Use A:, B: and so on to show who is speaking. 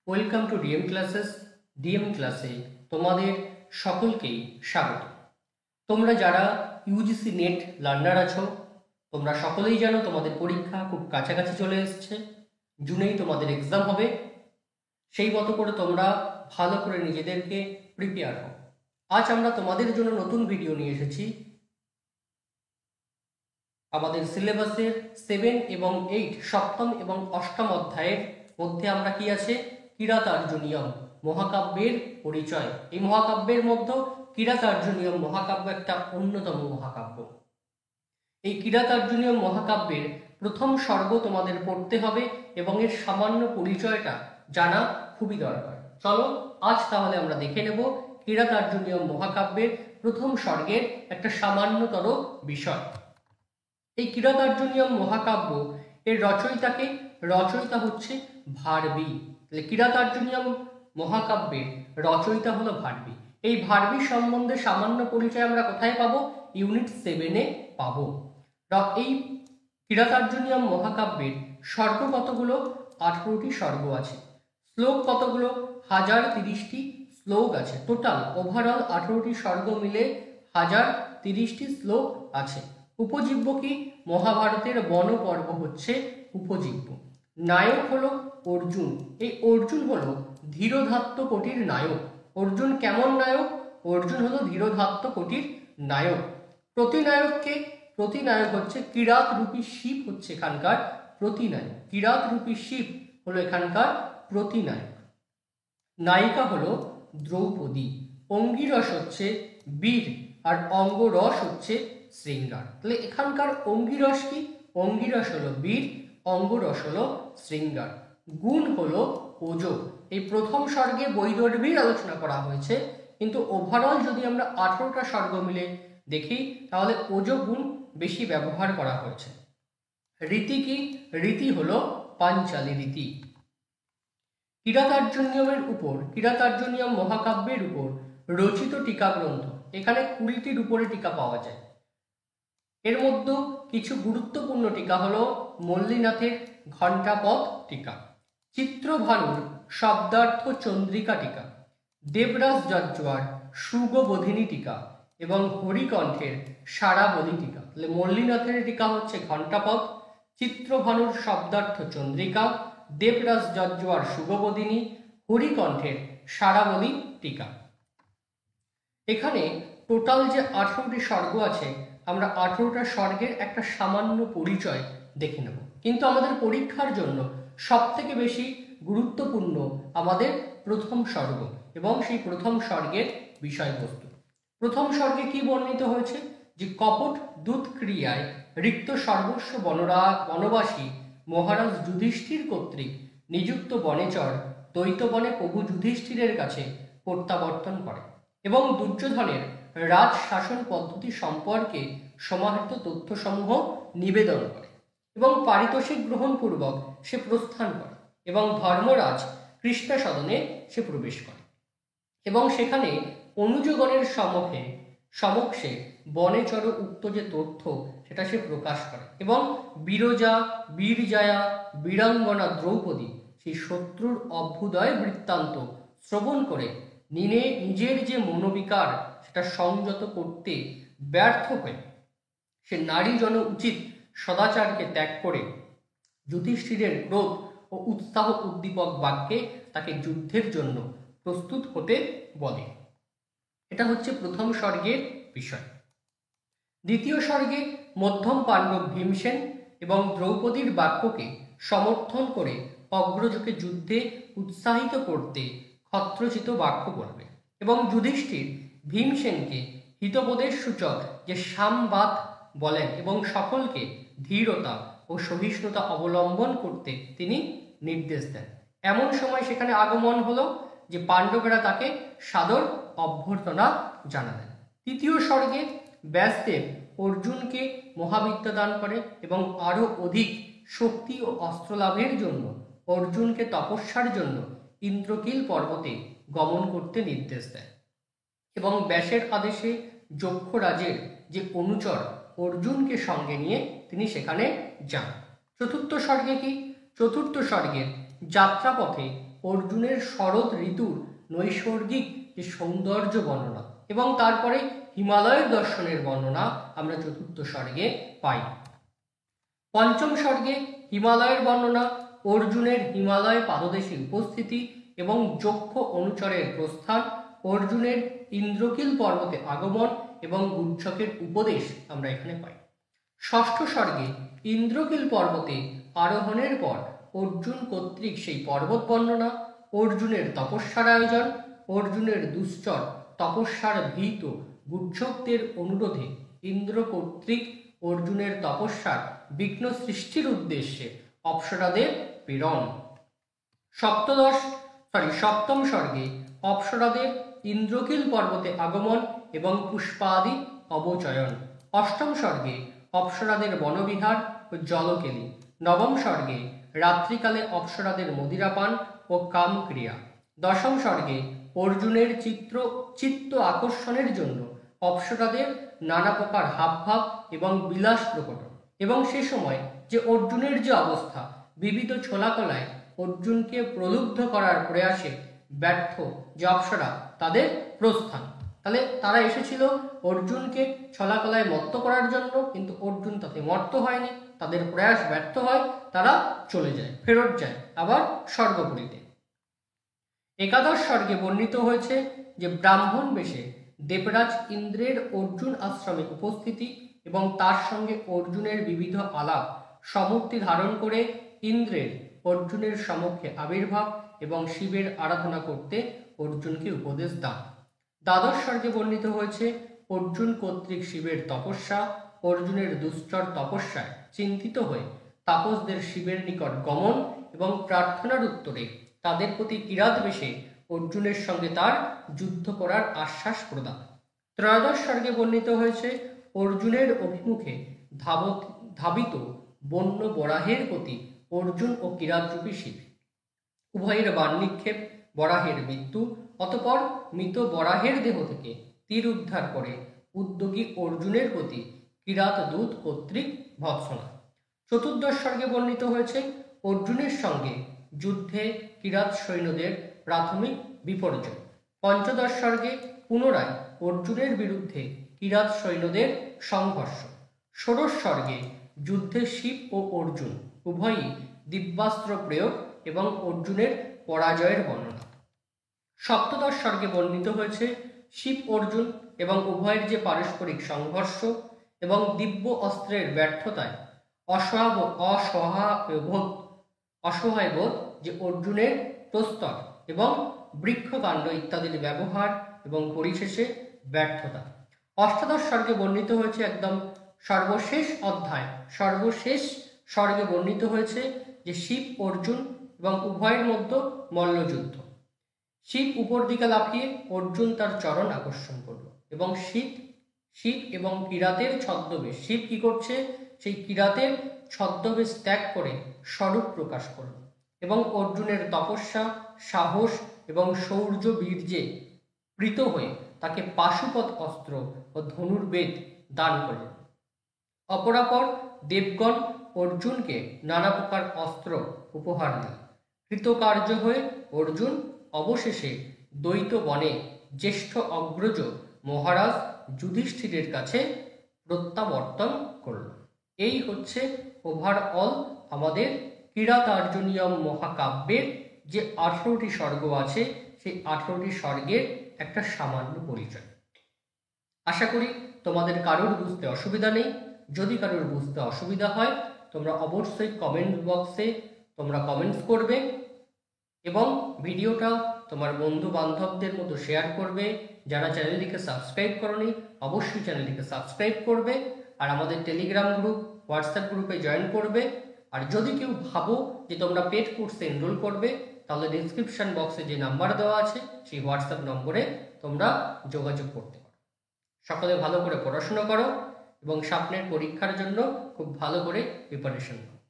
A: Welcome to DM classes. DM ক্লাসে তোমাদের সকলকেই স্বাগত। তোমরা যারা ইউজিসি নেট লার্নার আছো, তোমরা সকলেই জানো তোমাদের পরীক্ষা খুব কাছাকাছি চলে এসছে। জুনেই তোমাদের এক্সাম হবে। সেই মতো করে তোমরা ভালো করে নিজেদেরকে প্রিপেয়ার হও। আজ আমরা তোমাদের জন্য নতুন ভিডিও নিয়ে এসেছি। আমাদের সিলেবাসের 7 এবং 8 সপ্তম এবং অষ্টম অধ্যায়ের মধ্যে আমরা কি আছে, কিরাতার্জুনীয়ম মহাকাব্যের পরিচয়। এই মহাকাব্যের মধ্যে কিরাতার্জুনীয়ম মহাকাব্য একটা অন্যতম মহাকাব্য। এই কিরাতার্জুনীয়ম মহাকাব্যের প্রথম স্বর্গ তোমাদের পড়তে হবে এবং এর সামান্য পরিচয়টা জানা খুবই দরকার। চলো আজ তাহলে আমরা দেখে নেব কিরাতার্জুনীয়ম মহাকাব্যের প্রথম স্বর্গের একটা সামান্যতর বিষয়। এই কিরাতার্জুনীয়ম মহাকাব্য এর রচয়িতা হচ্ছে ভারবী। তাহলে কিরাতার্জুনীয়ম মহাকাব্যের রচয়িতা হলো ভারবী। এই ভারবী সম্বন্ধে সামান্য পরিচয় আমরা কোথায় পাবো? ইউনিট 7-এ পাবো। এই কিরাতার্জুনীয়ম মহাকাব্যের স্বর্গ কতগুলো? 18টি স্বর্গ আছে। শ্লোক কতগুলো? 1030টি শ্লোক আছে। টোটাল ওভারঅল 18টি স্বর্গ মিলে 1030টি শ্লোক আছে। উপজীব্য কি? মহাভারতের বন পর্ব হচ্ছে উপজীব্য। নায়ক হলো অর্জুন। এই অর্জুন হলো ধীরোধাত্ত কোটির নায়ক। অর্জুন কেমন নায়ক? অর্জুন হলো ধীরোধাত্ত কোটির নায়ক। প্রতিনায়ককে? প্রতিনায়ক হচ্ছে কিরাত রূপী শিব, হচ্ছে এখানকার প্রতিনায়ক। কিরাত রূপী শিব হলো এখানকার প্রতিনায়ক। নায়িকা হলো দ্রৌপদী। অঙ্গিরস হচ্ছে বীর আর অঙ্গরস হচ্ছে শৃঙ্গার। তাহলে এখানকার অঙ্গিরস কি? অঙ্গিরস হলো বীর, অঙ্গরস হলো শৃঙ্গার। গুণ হলো ওজ। এই প্রথম স্বর্গে বৈদর্ভীর আলোচনা করা হয়েছে, কিন্তু ওভারঅল যদি আমরা 18টা স্বর্গ মিলে দেখি তাহলে ওজ গুণ বেশি ব্যবহার করা হয়েছে। রীতি কি? রীতি হলো পাঞ্চালী রীতি। কিরাতার্জুনীয়ম মহাকাব্যের উপর রচিত টিকা গ্রন্থ, এখানে 20টির উপরে টিকা পাওয়া যায়। এর মধ্যে কিছু গুরুত্বপূর্ণ টিকা হলো মল্লীনাথের ঘণ্টাপথ টিকা, চিত্রভানুর শব্দার্থ চন্দ্রিকা টিকা, দেবরাজ জজ্জোয়ার সুগবোধিনী টিকা এবং হরিকণ্ঠের সারাবলী টিকা। তাহলে মল্লীনাথের টিকা হচ্ছে ঘণ্টাপথ, চিত্রভানুর শব্দার্থ চন্দ্রিকা, দেবরাজ জজ্জোয়ার সুগবোধিনী, হরিকণ্ঠের সারাবলী টিকা। এখানে টোটাল যে 18টি স্বর্গ আছে, আমরা 18টা স্বর্গের একটা সামান্য পরিচয় দেখে নেব। কিন্তু আমাদের পরীক্ষার জন্য সব থেকে বেশি গুরুত্বপূর্ণ আমাদের প্রথম স্বর্গ এবং সেই প্রথম স্বর্গের বিষয়বস্তু। প্রথম স্বর্গে কি বর্ণিত হয়েছে? যে কপট দূত ক্রিয়ায় রিক্ত সর্বস্ব বনবাসী মহারাজ যুধিষ্ঠির কর্তৃক নিযুক্ত বনেচর দ্বৈতবনে প্রভু যুধিষ্ঠিরের কাছে প্রত্যাবর্তন করে এবং দুর্যোধনের রাজ শাসন পদ্ধতি সম্পর্কে সমাহিত তথ্যসমূহ নিবেদন করে এবং পারিতোষিক গ্রহণপূর্বক সে প্রস্থান করে এবং ধর্মরাজ কৃষ্ণা সদনে সে প্রবেশ করে এবং সেখানে অনুজগণের সমক্ষে বনেচর উক্ত যে তথ্য সেটা সে প্রকাশ করে এবং বীরজায়া বীরাঙ্গনা দ্রৌপদী সেই শত্রুর অভ্যুদয় বৃত্তান্ত শ্রবণ করে নিজের যে মনোবিকার সেটা সংযত করতে ব্যর্থ হয়ে সে নারী জন উচিত সদাচারকে ত্যাগ করে যুধিষ্ঠিরের ক্রোধ ও উৎসাহ উদ্দীপক বাক্যে তাকে যুদ্ধের জন্য প্রস্তুত হতে বলে। এটা হচ্ছে প্রথম স্বর্গের বিষয়। দ্বিতীয় স্বর্গে মধ্যম পাণ্ডব ভীমসেন এবং দ্রৌপদীর বাক্যকে সমর্থন করে অগ্রজকে যুদ্ধে উৎসাহিত করতে ক্ষত্রচিত বাক্য বলবে এবং যুধিষ্ঠির ভীমসেনকে হিতবোধের সূচক যে সামবাদ বলেন এবং সকলকে ধীরতা ও সহিষ্ণুতা অবলম্বন করতে তিনি নির্দেশ দেন। এমন সময় সেখানে আগমন হলো যে পাণ্ডবেরা তাকে সাদর অভ্যর্থনা জানালেন। তৃতীয় স্বর্গে ব্যাসদেব অর্জুনকে মহাবিদ্যা দান করে এবং আরো অধিক শক্তি ও অস্ত্র লাভের জন্য অর্জুনকে তপস্যার জন্য ইন্দ্রকিল পর্বতে গমন করতে নির্দেশ দেয় এবং ব্যাসের আদেশে যক্ষরাজের যে অনুচর অর্জুনকে সঙ্গে নিয়ে তিনি সেখানে যান। চতুর্থ স্বর্গে কি? চতুর্থ স্বর্গের যাত্রাপথে অর্জুনের শরৎ ঋতুর নৈসর্গিক যে সৌন্দর্য বর্ণনা, এবং তারপরে হিমালয়ের দর্শনের বর্ণনা আমরা চতুর্থ স্বর্গে পাই। পঞ্চম স্বর্গে হিমালয়ের বর্ণনা, অর্জুনের হিমালয় পাদদেশে উপস্থিতি এবং যক্ষ অনুচরের প্রস্থান, অর্জুনের ইন্দ্রকিল পর্বতে আগমন এবং গুজ্জকের উপদেশ আমরা এখানে পাই। ষষ্ঠ স্বর্গে ইন্দ্রকিল পর্বতে আরোহণের পর অর্জুন কর্তৃক সেই পর্বত বর্ণনা, অর্জুনের তপস্যার আয়োজন, অর্জুনের দুশ্চর তপস্যার ভীত গুজ্জকদের অনুরোধে ইন্দ্র কর্তৃক অর্জুনের তপস্যার বিঘ্ন সৃষ্টির উদ্দেশ্যে অপ্সরাদের প্রেরণ। সপ্তম স্বর্গে অপ্সরাদের ইন্দ্রকিল পর্বতে আগমন এবং পুষ্পাদি অবচয়ন। অষ্টম স্বর্গে অপ্সরাদের বনবিহার ও জলকেলি। নবম স্বর্গে রাত্রিকালে অপ্সরাদের মদিরাপান ও কামক্রিয়া। দশম স্বর্গে অর্জুনের চিত্ত আকর্ষণের জন্য অপ্সরাদের নানা প্রকার হাবভাব এবং বিলাস প্রকটন, এবং সে সময় যে অর্জুনের যে অবস্থা, বিবিধ ছোলাকলায় অর্জুনকে প্রলুব্ধ করার প্রয়াসে ব্যর্থ যে অপ্সরা, তাদের প্রস্থান। তাহলে তারা এসেছিল অর্জুনকে ছলাকলায় মত্ত করার জন্য, কিন্তু অর্জুন তাতে মত্ত হয়নি, তাদের প্রয়াস ব্যর্থ হয়, তারা চলে যায়, ফেরত যায় আবার স্বর্গপুরীতে। একাদশ স্বর্গে বর্ণিত হয়েছে যে ব্রাহ্মণ বেশে দেবরাজ ইন্দ্রের অর্জুন আশ্রমে উপস্থিতি এবং তার সঙ্গে অর্জুনের বিবিধ আলাপ সমূর্তি ধারণ করে ইন্দ্রের অর্জুনের সমক্ষে আবির্ভাব এবং শিবের আরাধনা করতে অর্জুনকে উপদেশ দান। দ্বাদশ স্বর্গে বর্ণিত হয়েছে অর্জুন কর্তৃক শিবের তপস্যা, অর্জুনের দুশ্চর তপস্যায় চিন্তিত হয়ে তাপসদের শিবের নিকট গমন এবং প্রার্থনার উত্তরে তাদের প্রতি কিরাত বেশে অর্জুনের সঙ্গে তার যুদ্ধ করার আশ্বাস প্রদান। ত্রয়োদশ স্বর্গে বর্ণিত হয়েছে অর্জুনের অভিমুখে ধাবিত বন্য বরাহের প্রতি অর্জুন ও কিরাতরূপী শিব, উভয়ের বাণ নিক্ষেপ, বরাহের মৃত্যু, অতঃপর মৃত বরাহের দেহ থেকে তীর উদ্ধার করে উদ্যোগী অর্জুনের প্রতি কিরাত দূত কর্তৃক ভৎসনা। চতুর্দশ স্বর্গে বর্ণিত হয়েছে অর্জুনের সঙ্গে যুদ্ধে কিরাত সৈন্যদের প্রাথমিক বিপর্যয়। পঞ্চদশ স্বর্গে পুনরায় অর্জুনের বিরুদ্ধে কিরাত সৈন্যদের সংঘর্ষ। ষোড়শ স্বর্গে যুদ্ধে শিব ও অর্জুন উভয়ই দিব্যাস্ত্র প্রয়োগ এবং অর্জুনের পরাজয়ের বর্ণনা। সপ্তদশ স্বর্গে বর্ণিত হয়েছে শিব অর্জুন এবং উভয়ের যে পারস্পরিক সংঘর্ষ এবং দিব্য অস্ত্রের ব্যর্থতায় অসহায়বোধ যে অর্জুনের প্রস্তর এবং বৃক্ষকাণ্ড ইত্যাদির ব্যবহার এবং পরিশেষে ব্যর্থতা। অষ্টাদশ স্বর্গে বর্ণিত হয়েছে একদম সর্বশেষ অধ্যায়, সর্বশেষ স্বর্গে বর্ণিত হয়েছে যে শিব অর্জুন এবং উভয়ের মধ্যে মল্লযুদ্ধ। শিব উপর দিকে লাফিয়ে অর্জুন তার চরণ আকর্ষণ করল এবং শিব এবং কিরাতের ছদ্মবেশ, শিব কি করছে, সেই কিরাতের ছদ্মবেশ ত্যাগ করে স্বরূপ প্রকাশ করল এবং অর্জুনের তপস্যা, সাহস এবং শৌর্য বীর্যে প্রীত হয়ে তাকে পাশুপত অস্ত্র ও ধনুর্বেদ দান করল। অপরাপর দেবগণ অর্জুনকে নানা প্রকার অস্ত্র উপহার দিল। কৃতকার্য হয়ে অর্জুন অবশেষে দ্বৈত বনে জ্যেষ্ঠ অগ্রজ মহারাজ যুধিষ্ঠিরের কাছে প্রত্যাবর্তন করল। এই হচ্ছে ওভারঅল আমাদের কিরাতার্জুনীয়ম মহাকাব্যের যে 18টি স্বর্গ আছে, সেই 18টি স্বর্গের একটা সামান্য পরিচয়। আশা করি তোমাদের কারোর বুঝতে অসুবিধা নেই। যদি কারোর বুঝতে অসুবিধা হয় তোমরা অবশ্যই কমেন্ট বক্সে তোমরা কমেন্টস করবে এবং ভিডিওটা তোমার বন্ধু বান্ধবদের মতো শেয়ার করবে। যারা চ্যানেলটিকে সাবস্ক্রাইব করোনি অবশ্যই চ্যানেলটিকে সাবস্ক্রাইব করবে, আর আমাদের টেলিগ্রাম গ্রুপ, হোয়াটসঅ্যাপ গ্রুপে জয়েন করবে। আর যদি কেউ ভাবো যে তোমরা পেড কোর্সে এনরোল করবে, তাহলে ডেসক্রিপশন বক্সে যে নাম্বার দেওয়া আছে সেই হোয়াটসঅ্যাপ নম্বরে তোমরা যোগাযোগ করতে পারো। সকলে ভালো করে পড়াশোনা করো এবং সামনের পরীক্ষার জন্য খুব ভালো করে প্রিপারেশন করো।